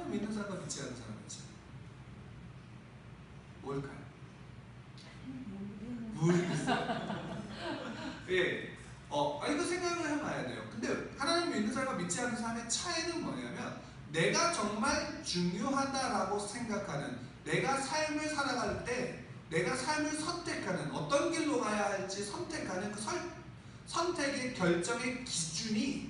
하나님을 믿는 사람과 믿지 않는 사람의 차이 뭘까요? 모르겠어요. 예, 이거 생각을 해봐야 돼요. 근데 하나님을 믿는 사람과 믿지 않는 사람의 차이는 뭐냐면, 내가 정말 중요하다라고 생각하는, 내가 삶을 살아갈 때 내가 삶을 선택하는, 어떤 길로 가야 할지 선택하는 그 선택의 결정의 기준이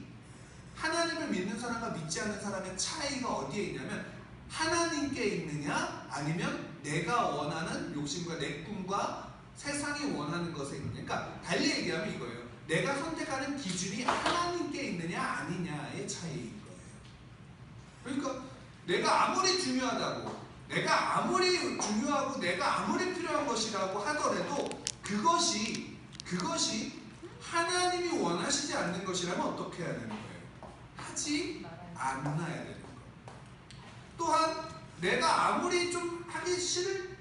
하나님을 믿는 사람과 믿지 않는 사람의 차이가 어디에 있냐면, 하나님께 있느냐 아니면 내가 원하는 욕심과 내 꿈과 세상이 원하는 것에 있느냐. 그러니까 달리 얘기하면 이거예요. 내가 선택하는 기준이 하나님께 있느냐 아니냐의 차이인 거예요. 그러니까 내가 아무리 중요하다고, 내가 아무리 중요하고 내가 아무리 필요한 것이라고 하더라도 그것이 하나님이 원하시지 않는 것이라면 어떻게 해야 되는 거예요? 하지 않아야 되는 거예요. 또한 내가 아무리 좀 하기 싫은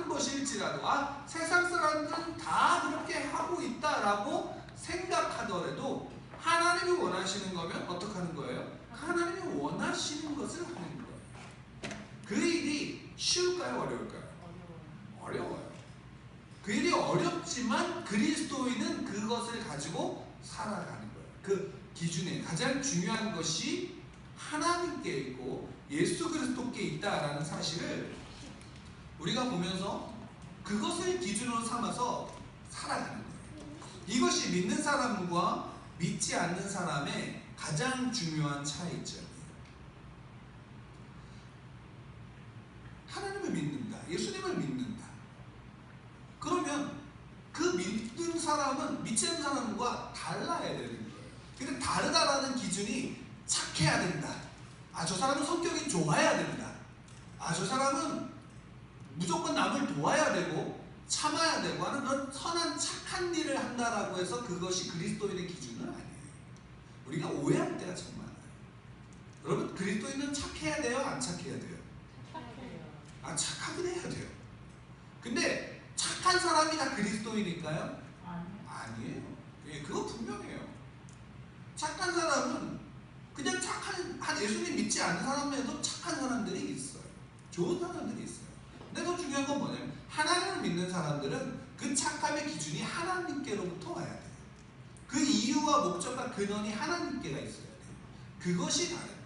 것일지라도, 세상 사람들은 다 그렇게 하고 있다라고 생각하더라도 하나님이 원하시는 거면 어떻게 하는 거예요? 하나님이 원하시는 것을 하는 거예요. 그 일이 쉬울까요? 어려울까요? 어려워요. 그 일이 어렵지만 그리스도인은 그것을 가지고 살아가는 거예요. 그 기준에 가장 중요한 것이 하나님께 있고 예수 그리스도께 있다라는 사실을 우리가 보면서 그것을 기준으로 삼아서 살아가는 거예요. 이것이 믿는 사람과 믿지 않는 사람의 가장 중요한 차이점이에요. 하나님을 믿는다, 예수님을 믿는다. 그러면 그 믿는 사람은 믿지 않는 사람과 달라야 되는 거예요. 근데 다르다라는 기준이 착해야 된다, 저 사람은 성격이 좋아야 된다, 저 사람은 무조건 남을 도와야 되고 참아야 되고 하는 그런 선한 착한 일을 한다라고 해서 그것이 그리스도인의 기준은 아니에요. 우리가 오해할 때가 참 많아요. 여러분, 그리스도인은 착해야 돼요? 안 착해야 돼요? 착해요. 착하긴 해야 돼요. 근데 착한 사람이 다 그리스도인일까요? 아니에요. 예, 그거 분명해요. 착한 사람은 그냥 한 예수님 믿지 않는 사람에도 착한 사람들이 있어요. 좋은 사람들이 있어요. 근데 더 중요한 건 뭐냐면, 하나님을 믿는 사람들은 그 착함의 기준이 하나님께로부터 와야 돼요. 그 이유와 목적과 근원이 하나님께가 있어야 돼요. 그것이 다른 거예요.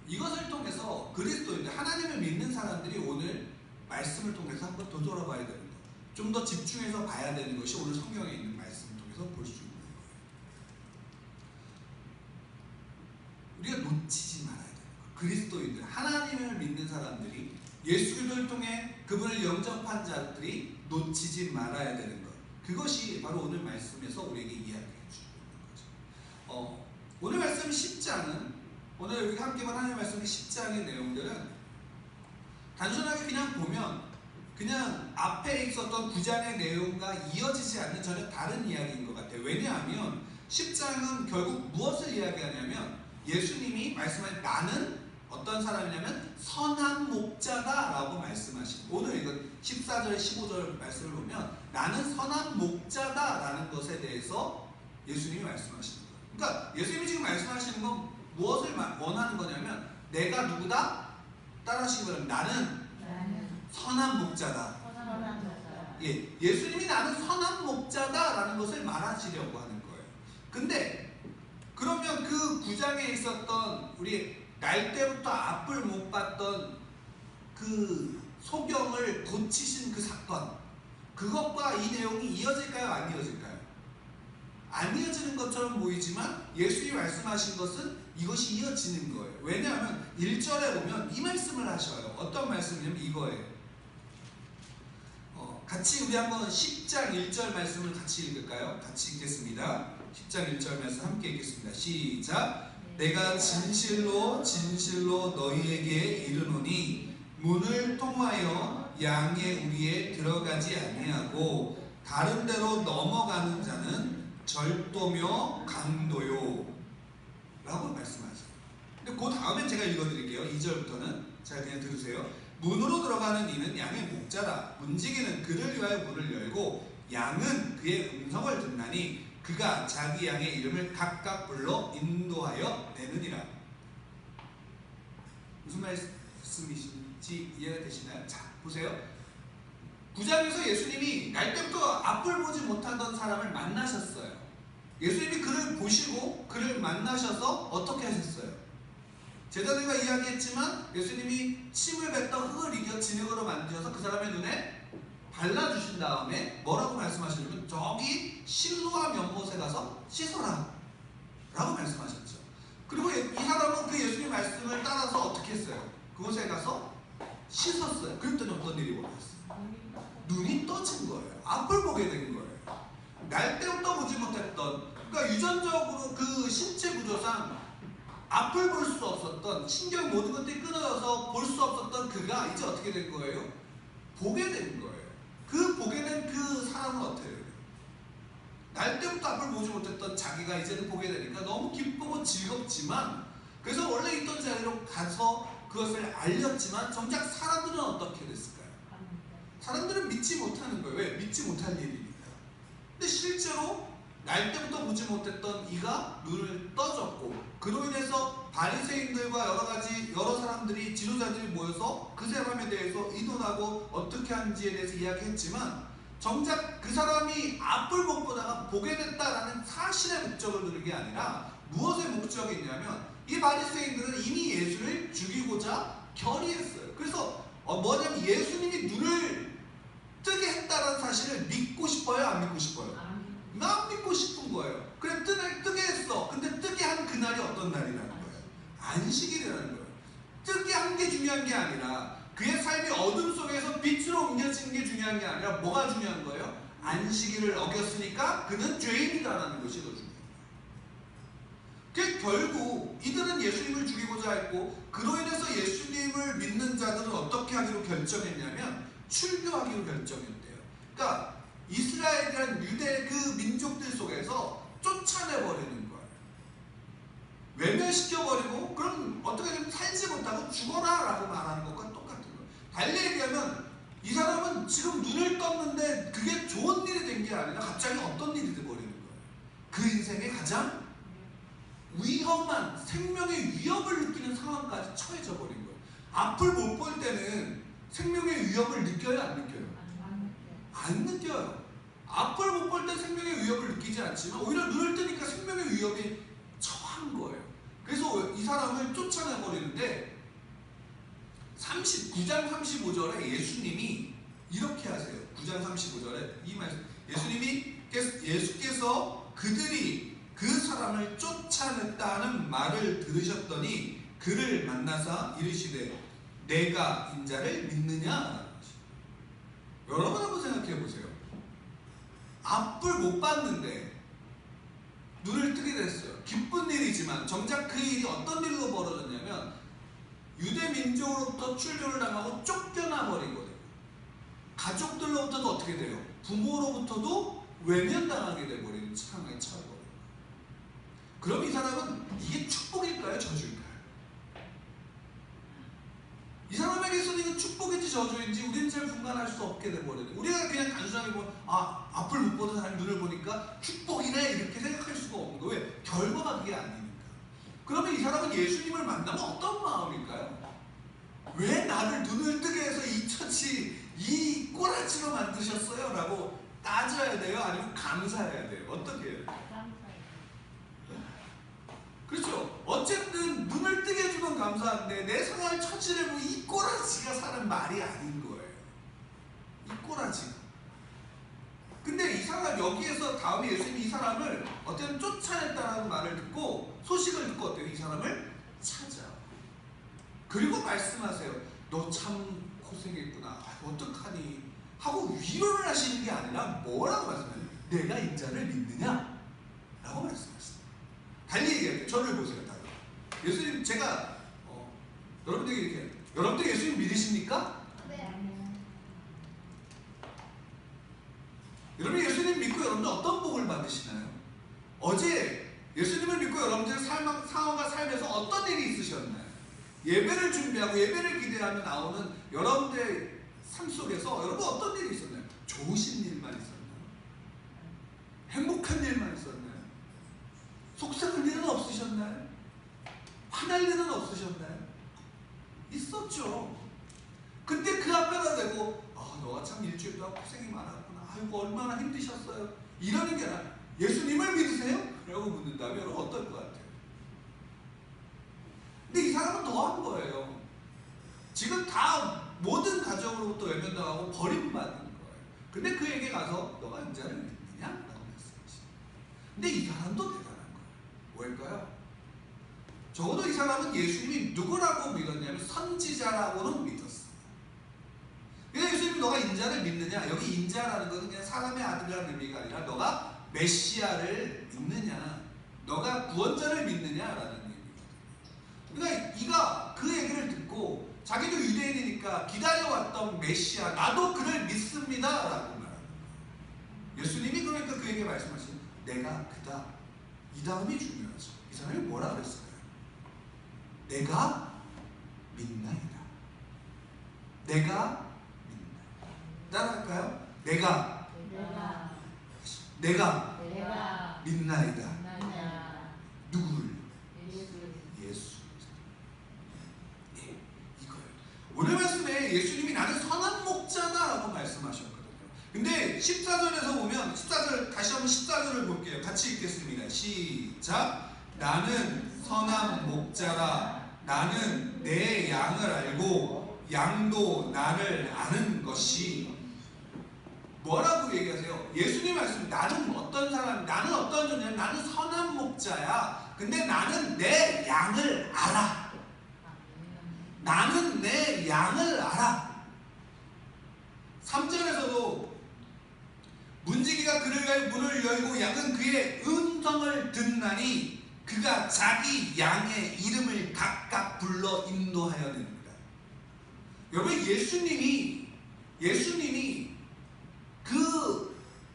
이것을 통해서 그리스도인들, 하나님을 믿는 사람들이 오늘 말씀을 통해서 한번 되돌아봐야 되는 거예요. 좀 더 집중해서 봐야 되는 것이 오늘 성경에 있는 말씀을 통해서 볼 수 있는 거예요. 우리가 놓치지 말아야 돼요. 그리스도인들, 하나님을 믿는 사람들이, 예수 그리스도를 통해 그분을 영접한 자들이 놓치지 말아야 되는 것, 그것이 바로 오늘 말씀에서 우리에게 이야기해 주고 있는 거죠. 오늘 말씀 10장은, 오늘 여기 함께 본 하나님의 말씀 10장의 내용들은 단순하게 그냥 보면 그냥 앞에 있었던 9장의 내용과 이어지지 않는 전혀 다른 이야기인 것 같아요. 왜냐하면 10장은 결국 무엇을 이야기하냐면, 예수님이 말씀하신 나는 어떤 사람이냐면 선한 목자다 라고 말씀하시고, 오늘 이건 14절 15절 말씀을 보면 나는 선한 목자다 라는 것에 대해서 예수님이 말씀하시는 거예요. 그러니까 예수님이 지금 말씀하시는 건 무엇을 원하는 거냐면, 내가 누구다? 따라하시기 바랍니다. 나는 선한 목자다. 예, 예수님이 나는 선한 목자다 라는 것을 말하시려고 하는 거예요. 근데 그러면 그 9장에 있었던, 우리 날 때부터 앞을 못 봤던 그 소경을 고치신 그 사건, 그것과 이 내용이 이어질까요? 안 이어질까요? 안 이어지는 것처럼 보이지만 예수님이 말씀하신 것은 이것이 이어지는 거예요. 왜냐하면 1절에 보면 이 말씀을 하셔요. 어떤 말씀이냐면 이거예요. 같이 우리 한번 10장 1절 말씀을 같이 읽을까요? 같이 읽겠습니다. 10장 1절 말씀 함께 읽겠습니다. 시작. 내가 진실로 진실로 너희에게 이르노니 문을 통하여 양의 우리에 들어가지 아니하고 다른 데로 넘어가는 자는 절도며 강도요 라고 말씀하세요. 근데 그 다음에 제가 읽어드릴게요. 2절부터는 잘 그냥 들으세요. 문으로 들어가는 이는 양의 목자라. 문지기는 그를 위하여 문을 열고 양은 그의 음성을 듣나니 그가 자기 양의 이름을 각각 불러 인도하여 내느니라. 말씀이신지 이해가 되시나요? 자, 보세요. 9장에서 예수님이 날 때부터 앞을 보지 못하던 사람을 만나셨어요. 예수님이 그를 보시고 그를 만나셔서 어떻게 하셨어요? 제자들과 이야기했지만 예수님이 침을 뱉던 흙을 이겨 진흙으로 만드셔서 그 사람의 눈에 발라주신 다음에 뭐라고 말씀하시냐면 저기 실로암 연못에 가서 씻어라 라고 말씀하셨죠. 그리고 이 사람은 그 예수님 말씀을 따라서 어떻게 했어요? 그곳에 가서 씻었어요. 그랬더니 어떤 일이 벌어졌어요? 눈이 떠진 거예요. 앞을 보게 된 거예요. 날 때부터 보지 못했던, 그러니까 유전적으로 그 신체 구조상 앞을 볼 수 없었던, 신경 모든 것들이 끊어져서 볼 수 없었던 그가 이제 어떻게 된 거예요? 보게 된 거예요. 그 보게 된 그 사람은 어때요? 날 때부터 앞을 보지 못했던 자기가 이제는 보게 되니까 너무 기쁘고 즐겁지만, 그래서 원래 있던 자리로 가서 그것을 알렸지만 정작 사람들은 어떻게 됐을까요? 사람들은 믿지 못하는 거예요. 왜? 믿지 못할 일이니까. 근데 실제로 날 때부터 보지 못했던 이가 눈을 떠졌고, 그로 인해서 바리새인들과 여러 사람들이, 지도자들이 모여서 그 사람에 대해서 의논하고 어떻게 하는지에 대해서 이야기했지만, 정작 그 사람이 앞을 못 보다가 보게 됐다라는 사실의 목적을 누리는 게 아니라 무엇의 목적이 있냐면, 이 바리새인들은 이미 예수를 죽이고자 결의했어요. 그래서 뭐냐면 예수님이 눈을 뜨게 했다는 사실을 믿고 싶어요? 안 믿고 싶어요? 안 믿고 싶은 거예요. 그래, 뜨게 했어. 근데 뜨게 한 그날이 어떤 날이라는 거예요? 안식일이라는 거예요. 뜨게 한 게 중요한 게 아니라 그의 삶이 어둠 속에서 빛으로 옮겨지는 게 중요한 게 아니라 뭐가 중요한 거예요? 안식일을 어겼으니까 그는 죄인이다라는 것이 더 중요해요. 결국 이들은 예수님을 죽이고자 했고, 그로 인해서 예수님을 믿는 자들은 어떻게 하기로 결정했냐면 출교하기로 결정했대요. 그러니까 이스라엘이란 유대 그 민족들 속에서 쫓아내버리는 거예요. 외면시켜버리고, 그럼 어떻게든 살지 못하고 죽어라 라고 말하는 것과 똑같은 거예요. 달리 얘기하면 이 사람은 지금 눈을 떴는데 그게 좋은 일이 된 게 아니라 갑자기 어떤 일이 돼버리는 거예요. 그 인생의 가장 위험한, 생명의 위협을 느끼는 상황까지 처해져 버린 거예요. 앞을 못 볼 때는 생명의 위협을 느껴요? 안 느껴요? 안 느껴요. 앞을 못 볼 때 생명의 위협을 느끼지 않지만 오히려 눈을 뜨니까 생명의 위협이 처한 거예요. 그래서 이 사람을 쫓아내버리는데 9장 35절에 예수님이 이렇게 하세요. 9장 35절에 이 말씀, 예수께서 그들이 그 사람을 쫓아냈다는 말을 들으셨더니 그를 만나사 이르시되 내가 인자를 믿느냐? 여러분 한번 생각해 보세요. 앞을 못 봤는데 눈을 뜨게 됐어요. 기쁜 일이지만 정작 그 일이 어떤 일로 벌어졌냐면 유대 민족으로부터 출교를 당하고 쫓겨나 버리거든요. 가족들로부터도 어떻게 돼요? 부모로부터도 외면당하게 돼버리는 상황에 처해버려요. 그럼 이 사람은 이게 축복일까요? 저주일까요? 이 사람에게서는 이건 축복인지 저주인지 우리는 잘 분간할 수 없게 돼버려요. 우리가 그냥 단순하게 앞을 못 보던 사람이 눈을 보니까 축복이네 이렇게 생각할 수가 없는 거예요. 왜? 결과가 그게 아니니까. 그러면 이 사람은 예수님을 만나면 어떤 마음일까요? 왜 나를 눈을 뜨게 해서 이 처치, 이 꼬라지로 만드셨어요? 라고 따져야 돼요? 아니면 감사해야 돼요? 어떻게 해요? 그렇죠. 어쨌든 눈을 뜨게 해주면 감사한데 내 상황을 처치를 보고 이 꼬라지가 사는 말이 아닌 거예요. 이 꼬라지가. 근데 이 사람 여기에서 다음에 예수님이 이 사람을 어쨌든 쫓아냈다는 말을 듣고 소식을 듣고 어때요? 이 사람을 찾아. 그리고 말씀하세요. 너 참 고생했구나. 어떡하니? 하고 위로를 하시는 게 아니라 뭐라고 말씀하세요? 내가 인자를 믿느냐? 라고 말씀하시죠. 달리 얘기할게요. 저를 보세요. 예수님 제가 여러분들에게 이렇게, 여러분들 예수님 믿으십니까? 네. 여러분 예수님 믿고 여러분들 어떤 복을 받으시나요? 어제 예수님을 믿고 여러분들 상황과 삶에서 어떤 일이 있으셨나요? 예배를 준비하고 예배를 기대하며 나오는 여러분들의 삶 속에서 여러분 어떤 일이 있었나요? 좋으신 일만 있었나요? 행복한 일만 있었나요? 속상한 일은 없으셨나요? 화날 일은 없으셨나요? 있었죠. 근데 그 앞에다 대고 너가 참 일주일 동안 고생이 많았구나. 아이고 얼마나 힘드셨어요. 이러는 게 아니라 예수님을 믿으세요? 라고 묻는다면 여러분 어떨 것 같아요? 근데 이 사람은 더한 거예요. 지금 다 모든 가정으로부터 외면당하고 버림받는 거예요. 근데 그에게 가서 너가 인자를 믿느냐? 라고 말씀하시죠. 근데 이 사람도 대단한 거예요. 뭘까요? 적어도 이 사람은 예수님이 누구라고 믿었냐면 선지자라고는 믿었어요. 그래서 예수님이 너가 인자를 믿느냐? 여기 인자라는 것은 그냥 사람의 아들이라는 의미가 아니라 너가 메시아를 믿느냐? 너가 구원자를 믿느냐라는 의미거든요. 그러니까 이가 그 얘기를 듣고 자기도 유대인이니까 기다려왔던 메시아 나도 그를 믿습니다 라고 말합니다. 예수님이 그러니까 그에게 말씀하신 내가 그다. 이 다음이 중요하죠. 이 사람이 뭐라 그랬을까요? 내가 믿나이다. 내가 믿나이다. 따라할까요? 내가 믿나이다. 누구를? 예수. 예, 이거예요. 오늘 말씀에 예수님이 나는 선한 목자다라고 말씀하셨거든요. 근데 14절에서 보면 14절 다시 한번 14절을 볼게요. 같이 읽겠습니다. 시작. 나는 선한 목자라. 나는 내 양을 알고 양도 나를 아는 것이. 뭐라고 얘기하세요? 예수님 말씀 나는 어떤 사람, 나는 어떤 존재냐? 나는 선한 목자야. 근데 나는 내 양을 알아. 나는 내 양을 알아. 3절에서도 문지기가 그를 위하여 문을 열고 양은 그의 음성을 듣나니 그가 자기 양의 이름을 각각 불러 인도하여 냅니다. 여러분 예수님이 그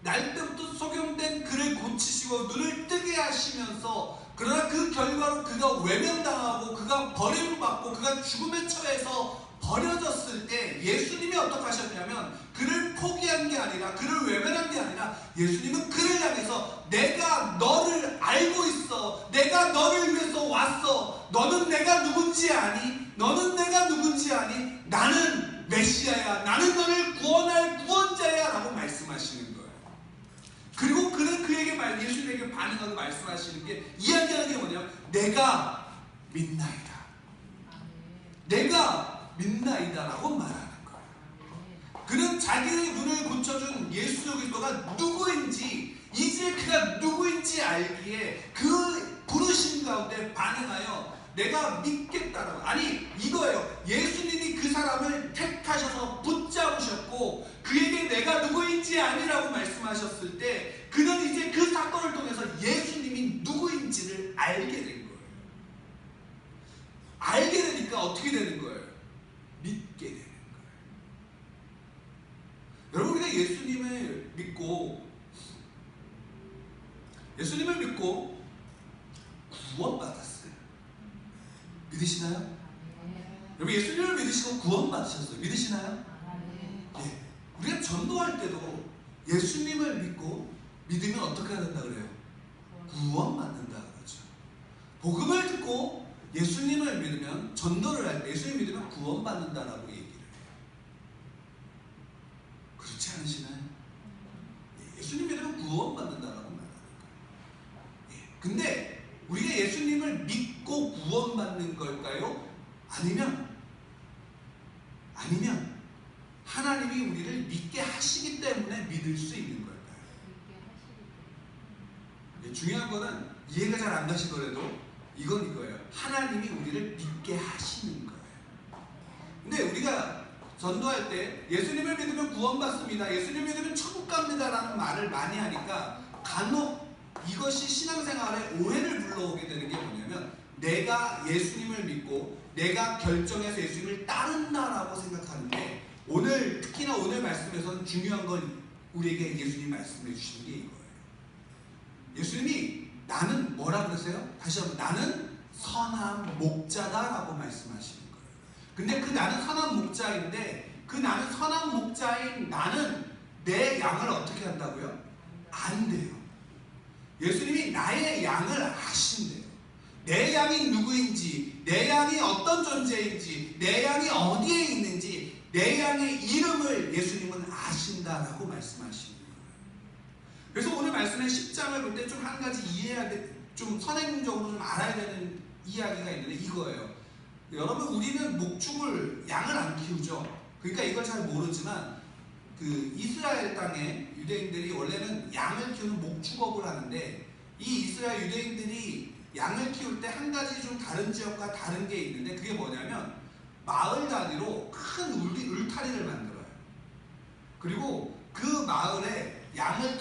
날 때부터 소경된 그를 고치시고 눈을 뜨게 하시면서 그러나 그 결과로 그가 외면당하고 그가 버림받고 그가 죽음의 처해서 버려졌을 때 예수님이 어떻게 하셨냐면 그를 포기한 게 아니라 그를 외면한 게 아니라 예수님은 그를 향해서 내가 너를 알고 있어. 내가 너를 위해서 왔어. 너는 내가 누군지 아니? 너는 내가 누군지 아니? 나는 메시아야. 나는 너를 구원할 구원자야 라고 말씀하시는 거예요. 그리고 그는 그에게 예수님에게 반응하고 말씀하시는 게 이야기하는 게 뭐냐면 내가 믿나이다. 내가 믿나이다 라고 말하는 거예요. 그는 자기의 눈을 고쳐준 예수 그리스도가 누구인지 이제 그가 누구인지 알기에 그 부르심 가운데 반응하여 내가 믿겠다라고. 아니 이거예요. 예수님이 그 사람을 택하셔서 붙잡으셨고 그에게 내가 누구인지 아니라고 말씀하셨을 때 그는 이제 그 사건을 통해서 예수님이 누구인지를 알게 된 거예요. 알게 되니까 어떻게 되는 거예요? 믿게 되는 거예요. 여러분 우리가 예수님을 믿고 구원받았어요. 믿으시나요? 여러분 예수님을 믿으시고 구원받으셨어요. 믿으시나요? 예. 우리가 전도할 때도 예수님을 믿고 믿으면 어떻게 해야 된다 그래요? 구원받는다 그러죠. 복음을 듣고 예수님을 믿으면 전도를 할 때 예수님 믿으면 구원받는다라고 얘기를 해요. 그렇지 않으시나요? 예. 예수님 믿으면 구원받는다라고 말하는 거예요. 예. 근데 우리가 예수님을 믿고 구원받는 걸까요? 아니면 하나님이 우리를 믿게 하시기 때문에 믿을 수 있는 걸까요? 중요한 거는 이해가 잘 안 가시더라도 이건 이거예요. 하나님이 우리를 믿게 하시는 거예요. 근데 우리가 전도할 때 예수님을 믿으면 구원받습니다. 예수님을 믿으면 천국 갑니다 라는 말을 많이 하니까 간혹 이것이 신앙생활에 오해를 불러오게 되는 게 뭐냐면 내가 예수님을 믿고 내가 결정해서 예수님을 따른다라고 생각하는데 특히나 오늘 말씀에서는 중요한 건 우리에게 예수님 말씀해 주시는 게 이거예요. 예수님이 나는 뭐라 그러세요? 다시 한번 나는 선한 목자다라고 말씀하시는 거예요. 근데 그 나는 선한 목자인데 그 나는 선한 목자인 나는 내 양을 어떻게 한다고요? 안돼요. 예수님이 나의 양을 아신대요. 내 양이 누구인지, 내 양이 어떤 존재인지, 내 양이 어디에 있는지, 내 양의 이름을 예수님은 아신다라고 말씀하시는 거예요. 그래서 오늘 말씀의 10장을 볼 때 좀 한 가지 이해해야 돼, 좀 선행적으로 좀 알아야 되는 이야기가 있는데 이거예요. 여러분, 우리는 목축을, 양을 안 키우죠. 그러니까 이걸 잘 모르지만 그 이스라엘 땅에 유대인들이 원래는 양을 키우는 목축업을 하는데, 이 이스라엘 유대인들이 양을 키울 때 한 가지 좀 다른 지역과 다른 게 있는데, 그게 뭐냐면 마을 단위로 큰 울타리를 만들어요. 그리고 그 마을에 양을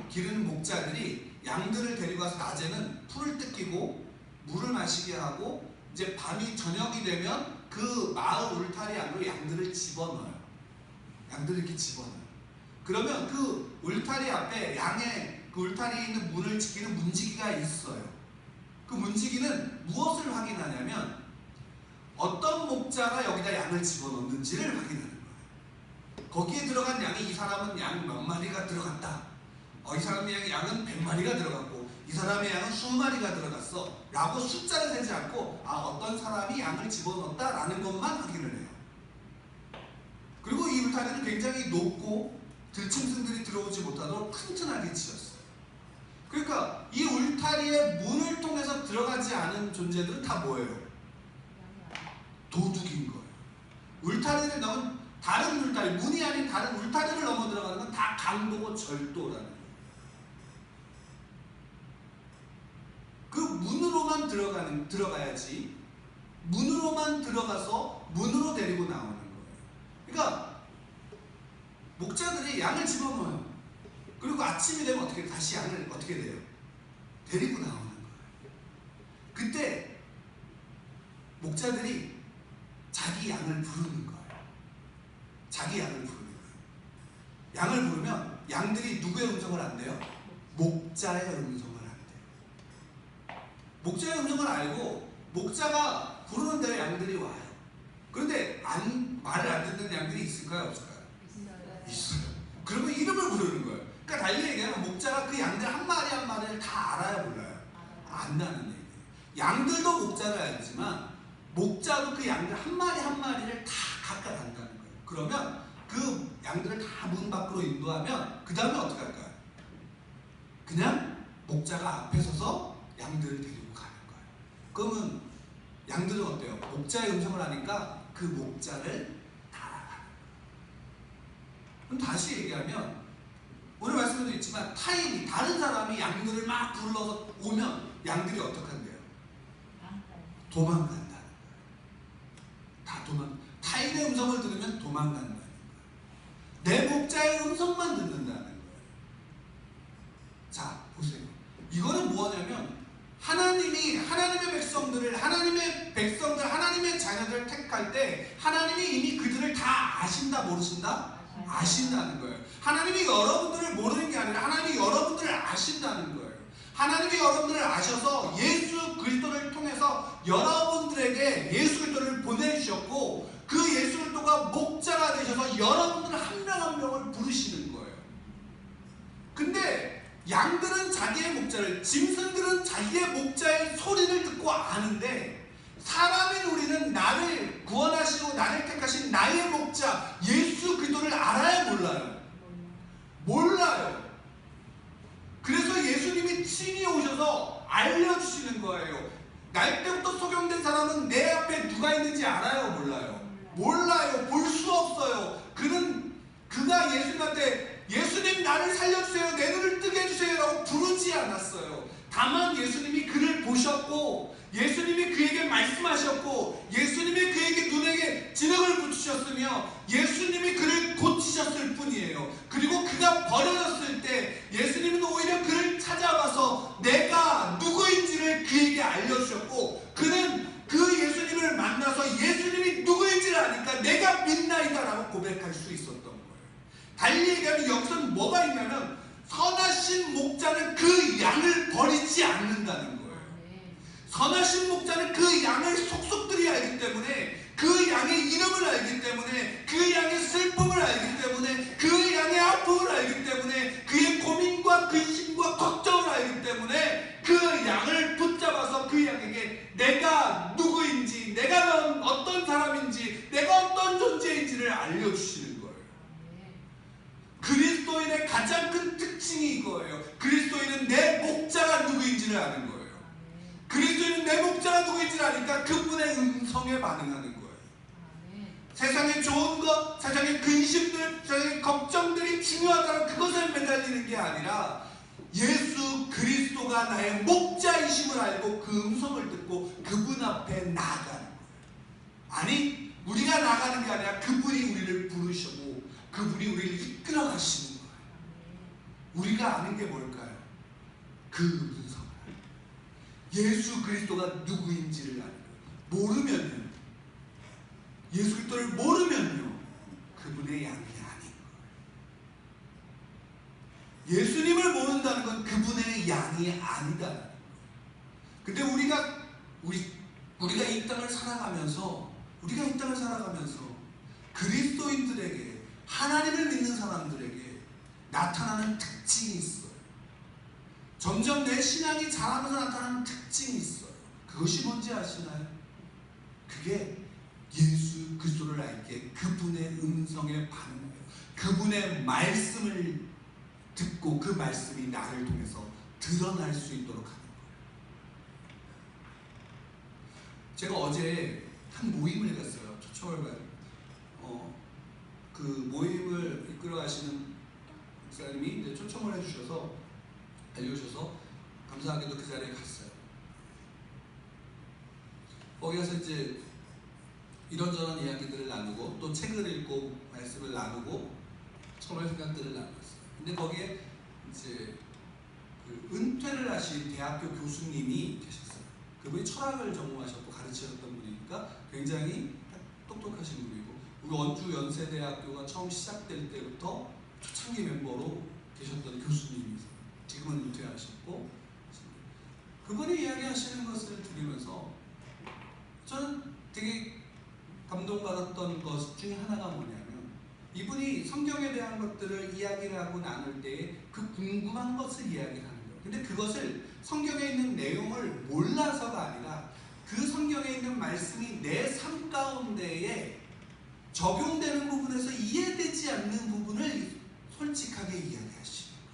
기르는 목자들이 양들을 데리고 가서 낮에는 풀을 뜯기고 물을 마시게 하고, 이제 밤이 저녁이 되면 그 마을 울타리 안으로 양들을 집어넣어요. 양들을 이렇게 집어넣어요. 그러면 그 울타리 앞에, 양의 그 울타리에 있는 문을 지키는 문지기가 있어요. 그 문지기는 무엇을 확인하냐면 어떤 목자가 여기다 양을 집어넣는지를 확인하는 거예요. 거기에 들어간 양이, 이 사람은 양 몇 마리가 들어갔다, 이 사람의 양은 100마리가 들어갔고 이 사람의 양은 20마리가 들어갔어 라고 숫자를 세지 않고, 어떤 사람이 양을 집어넣었다 라는 것만 확인을 해요. 그리고 이 울타리는 굉장히 높고 들짐승들이 들어오지 못하도록 튼튼하게 지었어요. 그러니까 이 울타리의 문을 통해서 들어가지 않은 존재들은 다 뭐예요? 도둑인 거예요. 울타리를 넘은 다른 울타리, 문이 아닌 다른 울타리를 넘어 들어가는 건 다 강도고 절도라는 거예요. 그 문으로만 들어가야지, 문으로만 들어가서 문으로 데리고 나오는 거예요. 그러니까 목자들이 양을 집어넣어요. 그리고 아침이 되면 어떻게, 다시 양을 어떻게 돼요? 데리고 나오는 거예요. 그때 목자들이 자기 양을 부르는 거예요. 자기 양을 부르는 거예요. 양을 부르면 양들이 누구의 음성을 안대요? 목자의 음성을 안대요. 목자의 음성을 알고 목자가 부르는 대로 양들이 와요. 그런데 말을 안 듣는 양들이 있을까요? 없을까요? 있어요. 그러면 이름을 부르는 거예요. 그러니까 달리 얘기하면 목자가 그 양들 한 마리 한 마리를 다 알아요, 몰라요? 안다는 얘기예요. 양들도 목자를 알지만 목자도 그 양들 한 마리 한 마리를 다 각각 안다는 거예요. 그러면 그 양들을 다 문 밖으로 인도하면 그 다음에 어떻게 할까요? 그냥 목자가 앞에 서서 양들을 데리고 가는 거예요. 그러면 양들은 어때요? 목자의 음성을 하니까 그 목자를 따라가는 거예요. 그럼 다시 얘기하면, 오늘 말씀에도 있지만 타인이, 다른 사람이 양들을 막 불러서 오면 양들이 어떻게 한대요? 도망간다는 거예요. 다 타인의 음성을 들으면 도망간다는 거예요. 내 목자의 음성만 듣는다는 거예요. 자, 보세요. 이거는 뭐냐면 하나님의 백성들, 하나님의 자녀들을 택할 때 하나님이 이미 그들을 다 아신다, 모르신다? 아신다는 거예요. 하나님이 여러분들을 모르는 게 아니라 하나님이 여러분들을 아신다는 거예요. 하나님이 여러분들을 아셔서 예수 그리스도를 통해서 여러분들에게 예수 그리스도를 보내주셨고, 그 예수 그리스도가 목자가 되셔서 여러분들 한 명 한 명을 부르시는 거예요. 근데 양들은 자기의 목자를, 짐승들은 자기의 목자의 소리를 듣고 아는데, 사람인 우리는 나를 구원하시고 나를 택하신 나의 목자 예수 그리스도를 알아요, 몰라요? 몰라요. 그래서 예수님이 친히 오셔서 알려주시는 거예요. 날 때부터 소경된 사람은 내 앞에 누가 있는지 알아요, 몰라요? 몰라요. 볼 수 없어요. 그가 예수님한테 예수님 나를 살려주세요, 내 눈을 뜨게 해주세요 라고 부르지 않았어요. 다만 예수님이 그를 보셨고, 예수님이 그에게 말씀하셨고, 예수님이 그에게 눈에게 진흙을 붙이셨으며 예수님이 그를 고치셨을 뿐이에요. 그리고 그가 버려졌을 때 예수님은 오히려 그를 찾아와서 내가 누구인지를 그에게 알려주셨고, 그는 그 예수님을 만나서 예수님이 누구인지를 아니까 내가 믿나이다 라고 고백할 수 있었던 거예요. 달리 얘기하면 여기서는 뭐가 있냐면, 선하신 목자는 그 양을 버리지 않는다는 거예요. 선하신 목자는 그 양을 속속들이 알기 때문에, 그 양의 이름을 알기 때문에, 그 양의 슬픔을 알기 때문에, 그 양의 아픔을 알기 때문에, 그의 고민과 근심과 걱정을 알기 때문에 그 양을 붙잡아서 그 양에게 내가 누구인지, 내가 가장 큰 특징이 이거예요. 그리스도인은 내 목자가 누구인지를 아는 거예요. 그리스도인은 내 목자가 누구인지를 아니까 그분의 음성에 반응하는 거예요. 세상에 좋은 것, 세상의 근심들, 세상의 걱정들이 중요하다고 그것을 매달리는 게 아니라 예수 그리스도가 나의 목자이심을 알고 그 음성을 듣고 그분 앞에 나아가는 거예요. 아니, 우리가 나가는 게 아니라 그분이 우리를 부르시고 그분이 우리를 이끌어 가시는 거예요. 우리가 아는 게 뭘까요? 그 음성을 알아요. 예수 그리스도가 누구인지를 알아요. 모르면요, 예수 그리스도를 모르면요, 그분의 양이 아닌 거예요. 예수님을 모른다는 건 그분의 양이 아니다는 거예요. 근데 우리가 이 땅을 살아가면서 그리스도인들에게, 하나님을 믿는 사람들에게 나타나는 특징이 있어요. 점점 내 신앙이 자라면서 나타나는 특징이 있어요. 그것이 뭔지 아시나요? 그게 예수 그리스도를 알기에 그분의 음성에 반응해요. 그분의 말씀을 듣고 그 말씀이 나를 통해서 드러날 수 있도록 하는 거예요. 제가 어제 한 모임을 갔어요. 초청을 가요. 그 모임을 이끌어 가시는 목사님이 이제 초청을 해주셔서, 알려주셔서 감사하게도 그 자리에 갔어요. 거기 가서 이제 이런저런 이야기들을 나누고 또 책을 읽고 말씀을 나누고 처음에 생각들을 나눴어요. 근데 거기에 이제 그 은퇴를 하신 대학교 교수님이 계셨어요. 그분이 철학을 전공하셨고 가르치셨던 분이니까 굉장히 똑똑하신 분이고, 우리 원주 연세대학교가 처음 시작될 때부터 초창기 멤버로 계셨던 교수님이세요. 지금은 은퇴하셨고, 그분이 이야기하시는 것을 들으면서 저는 되게 감동받았던 것 중에 하나가 뭐냐면, 이분이 성경에 대한 것들을 이야기를 하고 나눌 때 그 궁금한 것을 이야기하는 거예요. 근데 그것을 성경에 있는 내용을 몰라서가 아니라 그 성경에 있는 말씀이 내 삶 가운데에 적용되는 부분에서 이해되지 않는 부분을 솔직하게 이야기하시는 거예요.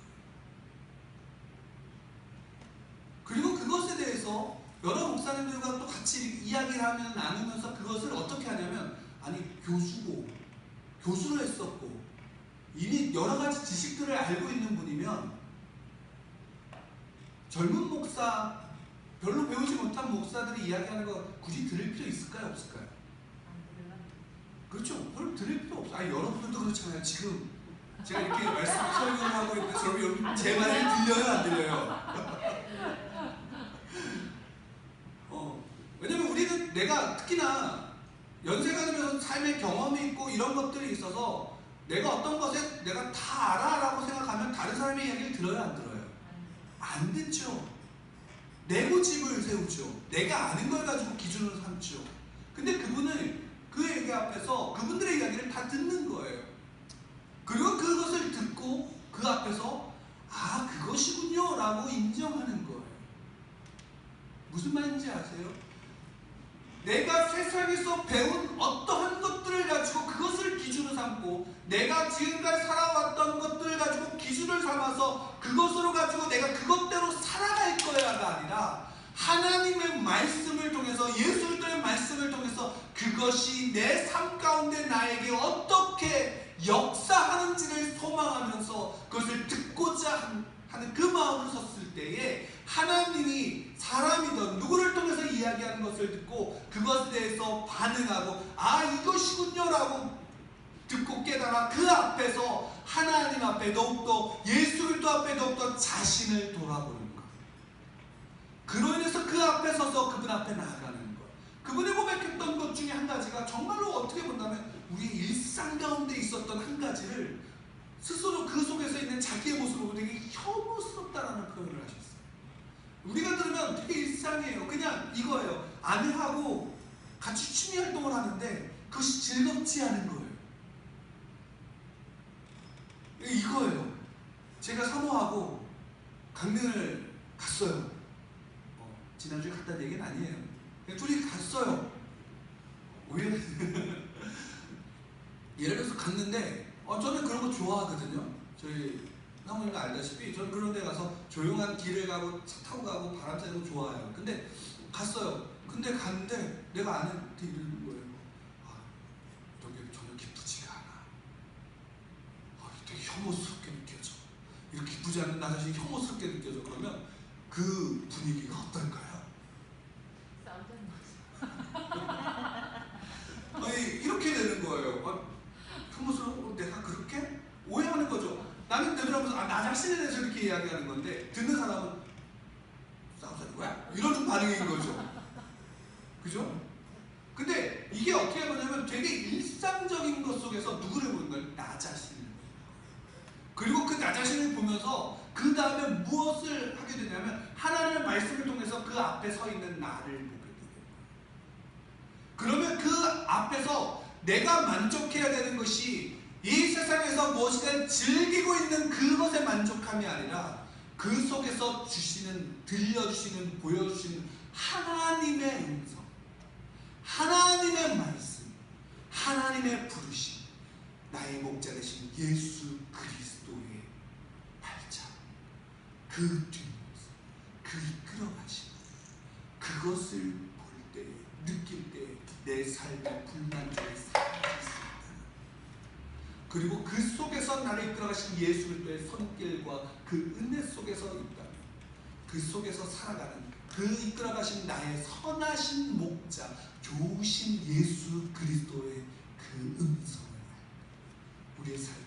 그리고 그것에 대해서 여러 목사님들과 또 같이 이야기를 하면, 나누면서 그것을 어떻게 하냐면, 아니, 교수로 했었고 이미 여러 가지 지식들을 알고 있는 분이면 젊은 목사, 별로 배우지 못한 목사들이 이야기하는 거 굳이 들을 필요 있을까요? 없을까요? 그렇죠. 별로 들을 필요 없어요. 아니, 여러분들도 그렇잖아요. 지금 제가 이렇게 말씀 설교를 하고 있는데 여러분 제 말이 들려요? 안 들려요? 왜냐면 우리는, 내가 특히나 연세가 들면서 삶의 경험이 있고 이런 것들이 있어서 내가 어떤 것에 내가 다 알아라고 생각하면 다른 사람의 이야기를 들어요? 안 들어요? 안 듣죠. 내 고집을 세우죠. 내가 아는 걸 가지고 기준으로 삼죠. 근데 그분은 그 얘기 앞에서 그분들의 이야기를 다 듣는 거예요. 그리고 그것을 듣고 그 앞에서 아, 그것이군요 라고 인정하는 거예요. 무슨 말인지 아세요? 내가 세상에서 배운 어떠한 것들을 가지고 그것을 기준으로 삼고, 내가 지금까지 살아왔던 것들을 가지고 기준을 삼아서 그것으로 가지고 내가 그것대로 살아갈 거야가 아니라, 하나님의 말씀을 통해서, 예수 그리스도의 말씀을 통해서 그것이 내 삶 가운데 나에게 어떻게 역사하는지를 소망하면서 그것을 듣고자 하는 그 마음을 섰을 때에, 하나님이 사람이든 누구를 통해서 이야기하는 것을 듣고 그것에 대해서 반응하고 아, 이것이군요 라고 듣고 깨달아 그 앞에서 하나님 앞에 더욱더, 예수 그리스도 앞에 더욱더 자신을 돌아보는 것. 그로 인해서 그 앞에 서서 그분 앞에 나아가는 것. 그분이 고백했던 것 중에 한 가지가, 정말로 어떻게 본다면 우리의 일상 가운데 있었던 한 가지를 스스로 그 속에서 있는 자기의 모습으로 되게 혐오스럽다라는 표현을 하셨어요. 우리가 들으면 되게 일상이에요. 그냥 이거예요. 아내하고 같이 취미 활동을 하는데 그것이 즐겁지 않은 거예요. 이거예요. 제가 사모하고 강릉을 갔어요. 지난주에 갔다는 얘기는 아니에요. 그냥 둘이 갔어요. 왜? 예를 들어서 갔는데 저는 그런 거 좋아하거든요. 저희 우리가 알다시피 저는 그런 데 가서 조용한 길을 가고 차 타고 가고 바람 쐬는 거 좋아해요. 근데 갔어요. 근데 갔는데 내가 아는 데 이러는 거예요. 아, 여기 전혀 기쁘지가 않아. 아, 되게 혐오스럽게 느껴져. 이렇게 기쁘지 않은 나 자신이 혐오스럽게 느껴져. 그러면 그 분위기가 어떨까요? 아니 이렇게 되는 거예요. 아, 혐오스러워? 내가 그렇게? 오해하는 거죠. 나는 되돌아보면서 나 자신에 대해서 이렇게 이야기하는 건데 듣는 사람은 싸우자는 거야? 이런 반응인 거죠. 그죠? 근데 이게 어떻게 보냐면 되게 일상적인 것 속에서 누구를 보는 거예요? 나 자신을 보는 거예요. 그리고 그 나 자신을 보면서 그 다음에 무엇을 하게 되냐면 하나님의 말씀을 통해서 그 앞에 서 있는 나를 보게 돼요. 그러면 그 앞에서 내가 만족해야 되는 것이 이 세상에서 무엇이든 즐기고 있는 그것에 만족함이 아니라 그 속에서 주시는, 들려주시는, 보여주시는 하나님의 음성, 하나님의 말씀, 하나님의 부르심, 나의 목자 되신 예수 그리스도의 발자, 그 뒷모습, 그 이끌어가심, 그것을 볼 때, 느낄 때 내 삶의 불만족이 사라졌습니다. 그리고 그 속에서 나를 이끌어가신 예수 그리스도의 손길과 그 은혜 속에서 있다면, 그 속에서 살아가는 그 이끌어가신 나의 선하신 목자, 좋으신 예수 그리스도의 그 음성을 우리의 삶은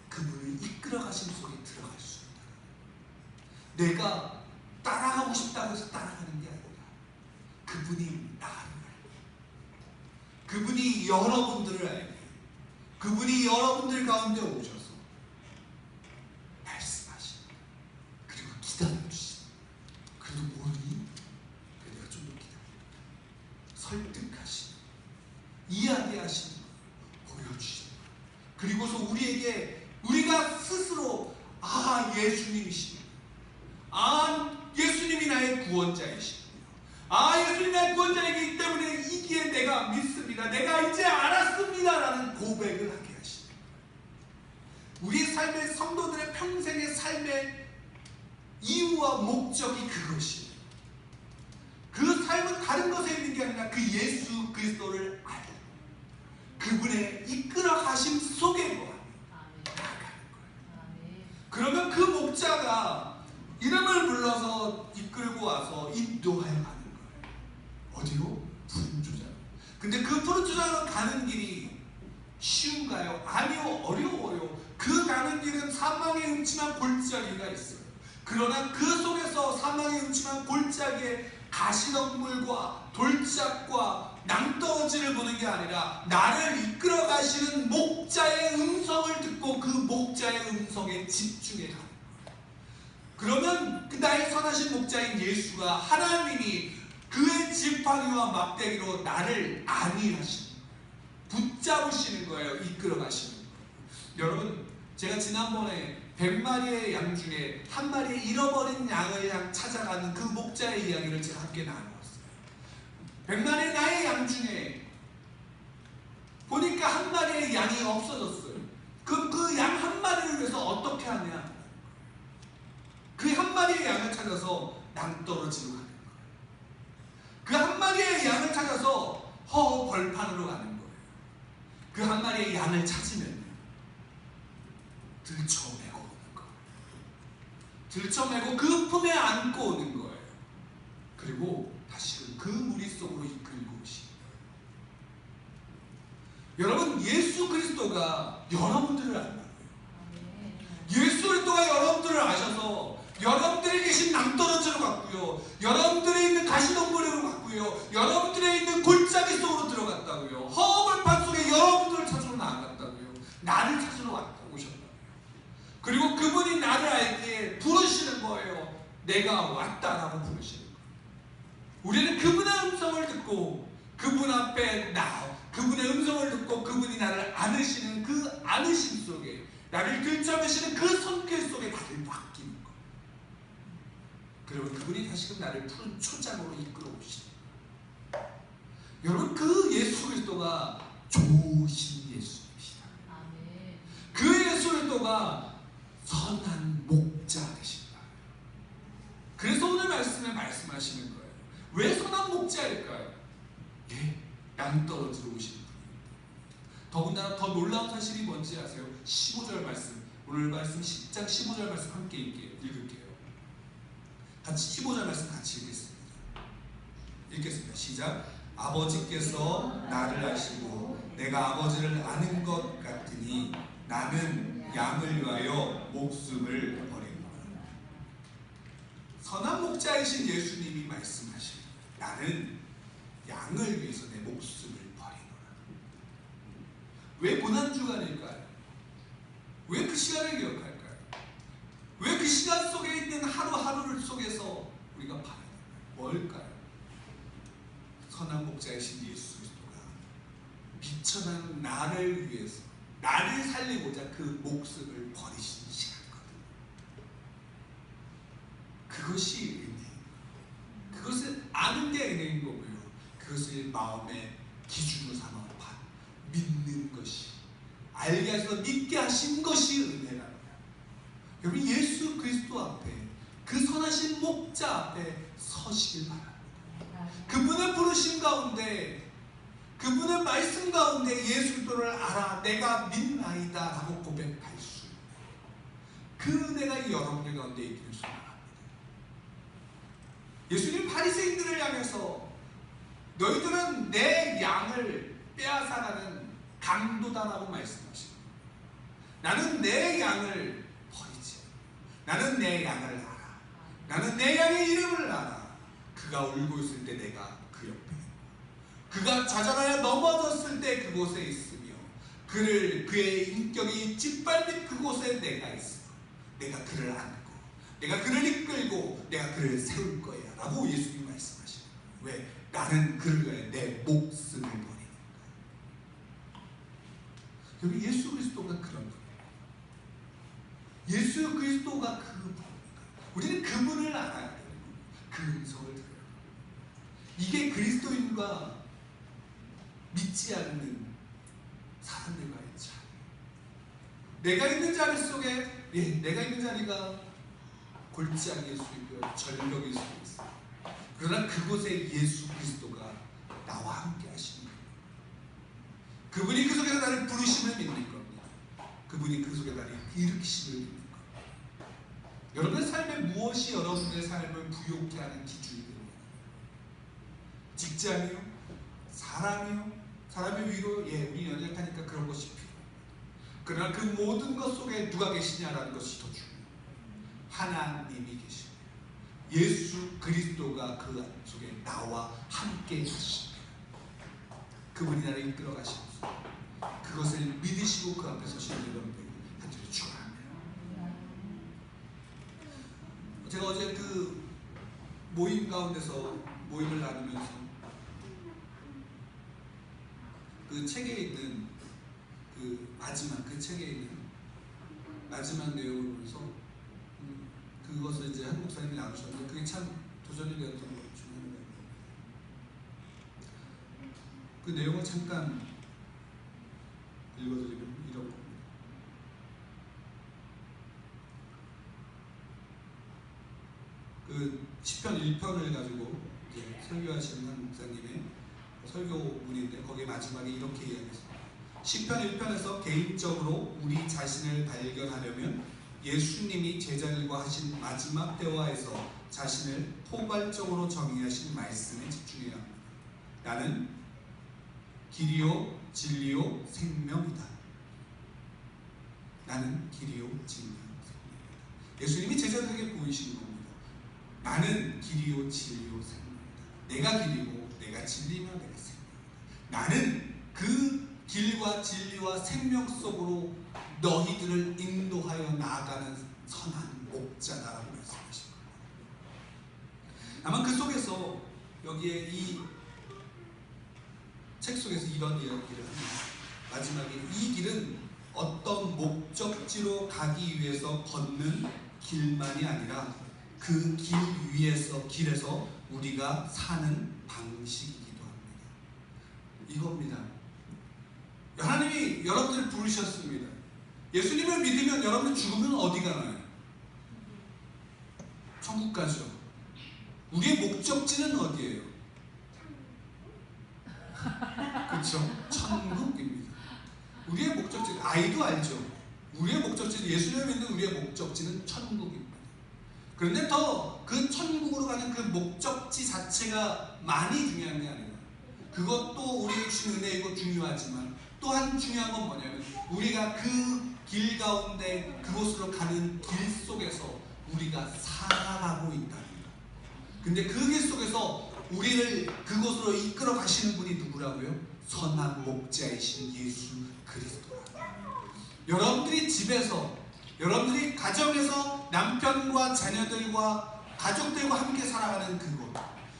그분을 이끌어가신 속에 들어갈 수 있다. 내가 따라가고 싶다고 해서 따라가는 게 아니라 그분이 나를 알고, 그분이 여러분들을 알고, 그분이 여러분들 가운데 오셔서 말씀하시고 그리고 기다려주시고, 그래도 모르니? 그래 내가 좀 더 기다려, 설득하시고 이야기하시는 거 보여주시는 거, 그리고서 우리에게 우리가 스스로 예수님이시구나, 예수님이 나의 구원자이시구나, 예수님이 나의 구원자이기 때문에 이기에 내가 믿습니다, 내가 이제 알았습니다 라는 고백을 하게 하시는 거예요. 우리 삶의 성도들의 평생의 삶의 이유와 목적이 그것이에요. 그 삶은 다른 것에 있는 게 아니라 그 예수 그리스도를 알고 그분의 이끌어 가심 속에 나아가는 거예요. 그러면 그 목자가 이름을 불러서 이끌고 와서 인도하여 가는 거예요. 어디로? 푸른 초장. 근데 그 푸른 초장으로 가는 길이 쉬운가요? 아니요, 어려워요. 그 가는 길은 사망의 음침한 골짜기가 있어요. 그러나 그 속에서 사망의 음침한 골짜기에 가시덤불과 돌짝과 낭떠러지를 보는 게 아니라 나를 이끌어 가시는 목자의 음성을 듣고 그 목자의 음성에 집중해 가는 거예요. 그러면 그 나의 선하신 목자인 예수가, 하나님이 그의 지팡이와 막대기로 나를 안위하시는 거예요. 붙잡으시는 거예요. 이끌어 가시는 거예요. 여러분, 제가 지난번에 100마리의 양 중에 한 마리의 잃어버린 양을 찾아가는 그 목자의 이야기를 제가 함께 나누었어요. 100마리의 나의 양 중에 보니까 한 마리의 양이 없어졌어요. 그 양 한 마리를 위해서 어떻게 하냐? 그 한 마리의 양을 찾아서 낭떠러지로 가는 거예요. 그 한 마리의 양을 찾아서 벌판으로 가는 거예요. 그 한 마리의 양을 찾으면 들쳐매고 오는 거예요. 들쳐매고 그 품에 안고 오는 거예요. 그리고 다시금 그 무리 속으로 이끌고 오시는 거예요. 여러분, 예수 그리스도가 여러분들을 안다고요. 예수 그리스도가 여러분들을 아셔서 여러분들이 계신 낭떠러지로 갔고요, 여러분들이 있는 가시덤불으로 갔고요, 여러분들이 있는 골짜기 속으로 들어갔다고요, 허벌판 속에 여러분들을 찾으러 나아갔다고요, 나를 찾으러 오셨다고요. 그리고 그분이 나를 알기에 부르시는 거예요. 내가 왔다라고 부르시는 거예요. 우리는 그분의 음성을 듣고 그분 앞에 그분의 음성을 듣고 그분이 나를 안으시는 그 안으심 속에, 나를 들쳐매시는 그 손길 속에 나를 맡기는 거예요. 그리고 그분이 다시금 나를 푸른 초장으로 이끌어 오시는 거예요. 여러분, 그 예수 그리스도가 좋으신 예수님이시다. 그 예수 그리스도가 그리스도가 선한 목자 되신 거예요. 그래서 오늘 말씀에 말씀하시는 거예요. 왜 선한 목자일까요? 예, 양떨어지러 오시는 분입니다. 더군다나 더 놀라운 사실이 뭔지 아세요? 15절 말씀, 오늘 말씀 10장 15절 말씀 함께 읽을게요. 같이 15절 말씀 같이 읽겠습니다. 시작. 아버지께서 나를 아시고 내가 아버지를 아는 것 같으니 나는 양을 위하여 목숨을 버리노라. 선한 목자이신 예수님이 말씀하십니다. 나는 양을 위해서 내 목숨을 버리노라. 왜 고난주간일까요? 왜 그 시간을 기억할까요? 왜 그 시간 속에 있는 하루하루를 속에서 우리가 봐야 될까요? 뭘까요? 선한 목자이신 예수 그리스도가 미천한 나를 위해서 나를 살리고자 그 목숨을 버리신 시간이거든요. 그것이 은혜입니다. 그것을 아는 게 은혜인 거고요. 그것을 마음의 기준으로 삼아 믿는 것이, 알게 하셔서 믿게 하신 것이 은혜라는 거예요. 여러분, 예수 그리스도 앞에, 그 선하신 목자 앞에 서시길 바랍니다. 그분의 부르심 가운데, 그분의 말씀 가운데 예수 그리스도를 알아 내가 믿나이다 라고 고백할 수 있는 그 은혜가 여러분의 가운데 있기를 소망합니다. 예수님 바리새인들을 향해서 너희들은 내 양을 빼앗아가는 강도다라고 말씀하십니다. 나는 내 양을 버리지, 나는 내 양을 알아, 나는 내 양의 이름을 알아. 그가 울고 있을 때 내가 그 옆에 있고, 그가 좌절하여 넘어졌을 때 그곳에 있으며, 그의 인격이 짓밟힌 그곳에 내가 있어. 내가 그를 안고, 내가 그를 이끌고, 내가 그를 세울 거야 라고 예수님이 말씀하시는 거예요. 왜? 나는 그를 위해 내 목숨을 버리는 거예요. 여기 예수 그리스도가 그런 분이에요. 예수 그리스도가 그 분입니다. 우리는 그분을 알아야 돼요. 그 음성을 들어요. 이게 그리스도인과 믿지 않는 사람들과의 차이. 내가 있는 자리 속에, 내가 있는 자리가 골짜기일 수 있고요, 절벽일 수 있어요. 그러나 그곳에 예수 그리스도가 나와 함께 하시는 거예요. 그분이 그 속에서 나를 부르심을 믿는 겁니다. 그분이 그 속에 나를 일으키심을 믿는 겁니다. 여러분의 삶에 무엇이 여러분의 삶을 부욕케 하는 기준이 되는 거예요? 직장이요? 사람이요? 사람의 위로, 우리 연약하니까 그런 것이 필요합니다. 그러나 그 모든 것 속에 누가 계시냐라는 것이 더 중요해요. 하나님이 계십니다. 예수 그리스도가 그 속에 나와 함께 하십니다. 그분이 나를 이끌어 가시면서 그것을 믿으시고 그 앞에 서시는 여러분들 한절에 축원합니다. 제가 어제 그 모임 가운데서 모임을 나누면서 그 책에 있는 그 마지막, 그 책에 있는 마지막 내용을 보면서 그것을 이제 한 목사님이 나누셨는데 그게 참 도전이 되었던 것 중에 하나예요. 그 내용을 잠깐 읽어드리면 이런 겁니다. 그 시편 1편을 가지고 이제 설교하시는 한 목사님의 설교문인데 거기에 마지막에 이렇게 이야기했습니다. 시편 1편에서 개인적으로 우리 자신을 발견하려면 예수님이 제자들과 하신 마지막 대화에서 자신을 포괄적으로 정의하신 말씀에 집중해야 합니다. 나는 길이요 진리요 생명이다. 나는 길이요 진리요 생명이다. 예수님이 제자들에게 보이신 겁니다. 나는 길이요 진리요 생명이다. 내가 길이고 내가 진리며 내가 생명이다. 나는 그 길과 진리와 생명 속으로 너희들을 인도하여 나아가는 선한 목자다라고 말씀하신 겁니다. 아마 그 속에서 여기에 이 책 속에서 이런 이야기를 합니다. 마지막에 이 길은 어떤 목적지로 가기 위해서 걷는 길만이 아니라 그 길 위에서 길에서 우리가 사는 방식이기도 합니다. 이겁니다. 하나님이 여러분들을 부르셨습니다. 예수님을 믿으면 여러분 죽으면 어디 가나요? 천국 가죠. 우리의 목적지는 어디예요? 그렇죠? 천국입니다. 우리의 목적지, 아이도 알죠. 우리의 목적지는, 예수님을 믿는 우리의 목적지는 천국입니다. 그런데 더 그 천국으로 가는 그 목적지 자체가 많이 중요한 게 아니라, 그것도 우리에게 주신 은혜이고 중요하지만 또한 중요한 건 뭐냐면, 우리가 그 길 가운데 그곳으로 가는 길 속에서 우리가 살아가고 있다는 것. 근데 그 길 속에서 우리를 그곳으로 이끌어 가시는 분이 누구라고요? 선한 목자이신 예수 그리스도라고요. 여러분들이 집에서, 여러분들이 가정에서 남편과 자녀들과 가족들과 함께 살아가는 그곳,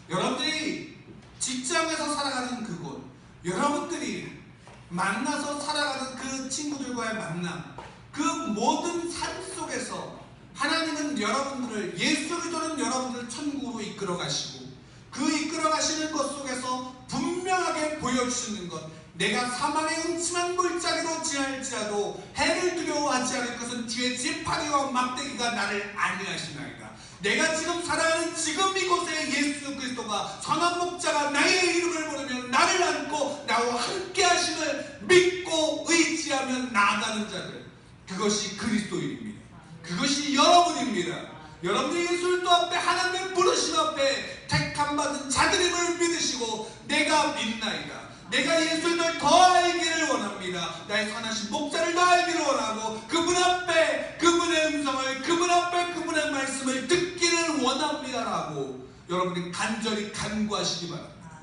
여러분들이 직장에서 살아가는 그곳, 여러분들이 만나서 살아가는 그 친구들과의 만남, 그 모든 삶 속에서 하나님은 여러분들을, 예수 그리스도는 여러분들을 천국으로 이끌어 가시고, 그 이끌어 가시는 것 속에서 분명하게 보여주시는 것, 내가 사망의 음침한 골짜기로 지날지라도 해를 두려워하지 않을 것은 주의 지팡이와 막대기가 나를 안위하시나이다. 내가 지금 살아가는 지금 이곳에 예수 그리스도가, 선한 목자가 나의 이름을 부르면 나를 안고 나와 함께 하심을 믿고 의지하며 나아가는 자들, 그것이 그리스도인입니다. 그것이 여러분입니다. 여러분이 예수 그리스도 앞에, 하나님의 부르심 앞에 택함 받은 자들임을 믿으시고, 내가 믿나이다, 내가 예수님을 더 알기를 원합니다, 나의 선하신 목자를 더 알기를 원하고, 그분 앞에 그분의 음성을, 그분 앞에 그분의 말씀을 듣기를 원합니다라고 여러분이 간절히 간구하시기 바랍니다.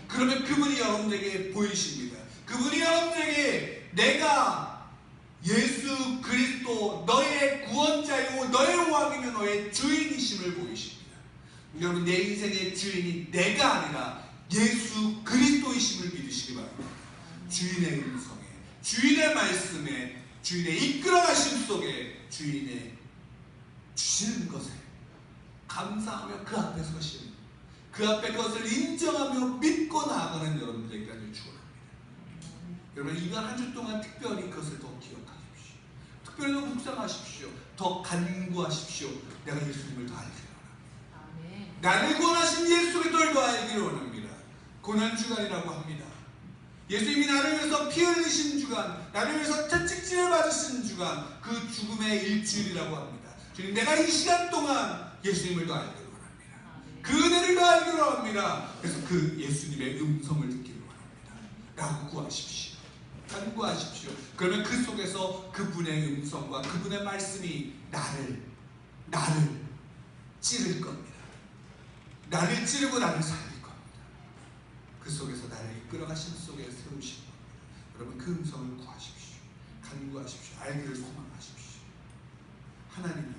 그러면 그분이 여러분에게 보이십니다. 그분이 여러분에게 내가 예수 그리스도 너의 구원자이고 너의 왕이며 너의 주인이심을 보이십니다. 여러분, 내 인생의 주인이 내가 아니라 예수 그리스도이심을 믿으시기 바랍니다. 주인의 음성에, 주인의 말씀에, 주인의 이끌어가심 속에, 주인의 주시는 것에 감사하며 그 앞에 서시는, 그 앞에 그것을 인정하며 믿고 나아가는 여러분들에게 축원합니다. 여러분, 이번 한 주 동안 특별히 그것을 더 기억하십시오. 특별히 더 묵상하십시오. 더 간구하십시오. 내가 예수님을 더 알기를 원합니다. 나를 구원하신 예수 그리스도를 더 알기를 원합니다. 고난주간이라고 합니다. 예수님이 나를 위해서 피 흘리신 주간, 나를 위해서 채찍질을 받으신 주간, 그 죽음의 일주일이라고 합니다. 주님, 내가 이 시간 동안 예수님을 더 알기를 원합니다. 그 은혜를 더 알기를 원합니다. 그래서 그 예수님의 음성을 듣기를 원합니다 라고 구하십시오. 간구하십시오. 그러면 그 속에서 그분의 음성과 그분의 말씀이 나를 찌를 겁니다. 나를 찌르고 나를 살릴 겁니다. 그 속에서 나를 이끌어가시는 속에 세우신 겁니다. 여러분, 그 음성을 구하십시오. 간구하십시오. 알기를 소망하십시오. 하나님이,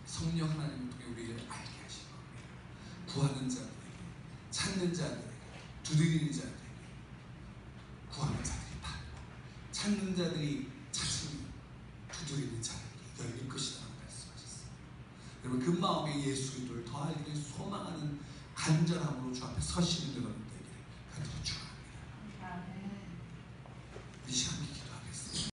성령 하나님을 통해 우리를 알게 하신 겁니다. 구하는 자들에게, 찾는 자들에게, 두드리는 자들에게, 구하는 자들이 받고, 찾는 자들이 찾으니, 두드리는 자들에게 열릴 것이라고 말씀하셨습니다. 여러분, 그 마음에 예수 그리스도를 더 알기를 소망하는 간절함으로 주 앞에 서시는 여러분 되기를 간절히 축원합니다.